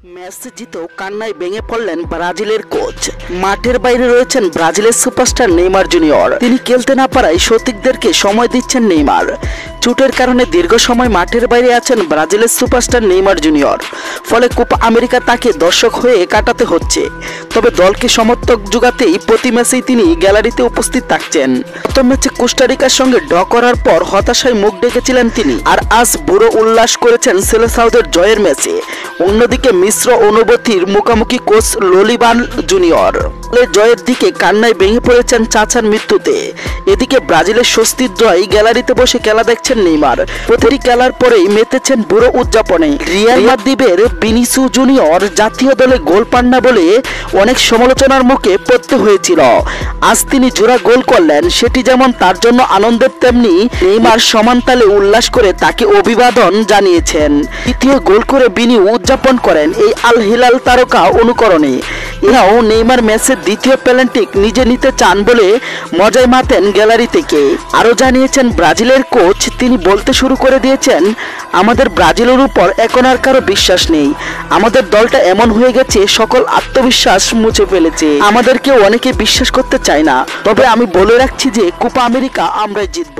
Match জিতেও কান্নায় ভেঙে পড়লেন ব্রাজিলের কোচ। মাঠের বাইরে রয়েছেন ব্রাজিলের সুপারস্টার নেইমার জুনিয়র। তিনি খেলতে না পারায় সতীর্থদেরকে সময় দিচ্ছেন নেইমার। চোটের কারণে দীর্ঘ সময় মাঠের বাইরে আছেন ব্রাজিলের সুপারস্টার নেইমার জুনিয়র। ফলে কোপা আমেরিকা তাকে দর্শক হয়ে কাটাতে হচ্ছে। তবে দলকে সমর্থক জোগাতেই প্রতি ম্যাচেই তিনি গ্যালারিতে উপস্থিত থাকছেন। প্রথম ম্যাচে কোস্টারিকার সঙ্গে ড্র করার পর হতাশায় মুখ ডেকেছিলেন তিনি, আর আজ বুড়ো উল্লাস করেছেন সেলেসাওদের জয়ের ম্যাচে। অন্যদিকে মিশ্র অনুভূতির মুখোমুখি কোচ ললিবান জুনিয়র। জয়ের দিকে কান্নায় ভেঙে পড়েছেন চাচার মৃত্যুতে। এদিকে ব্রাজিলের স্বস্তির জয় গ্যালারিতে বসে খেলা দেখছেন নেইমার। প্রতিটি খেলার পরেই মেতেছেন বুড়ো উদযাপনে। রিয়াল মাদ্রিদের ভিনিসিয়াস জুনিয়র জাতীয় দলে গোল পান না বলে অনেক সমালোচনার মুখে পড়তে হয়েছিল। আজ তিনি জোড়া গোল করলেন, সেটি যেমন তার জন্য আনন্দের, তেমনি নেইমার সমান তালে উল্লাস করে তাকে অভিবাদন জানিয়েছেন। দ্বিতীয় গোল করে বিনি উদযাপন করেন এই আল হিলাল তারকা অনুকরণে। এরাও নেইমার ম্যাচের দ্বিতীয় পেনাল্টি নিজে নিতে চান বলে মজায় মাতেন গ্যালারি থেকে। আরও জানিয়েছেন ব্রাজিলের কোচ, তিনি বলতে শুরু করে দিয়েছেন, আমাদের ব্রাজিলের উপর এখন আর কারো বিশ্বাস নেই। আমাদের দলটা এমন হয়ে গেছে, সকল আত্মবিশ্বাস মুছে ফেলেছে। আমাদেরকে অনেকে বিশ্বাস করতে চায় না। তবে আমি বলে রাখছি যে কোপা আমেরিকা আমরাই জিতব।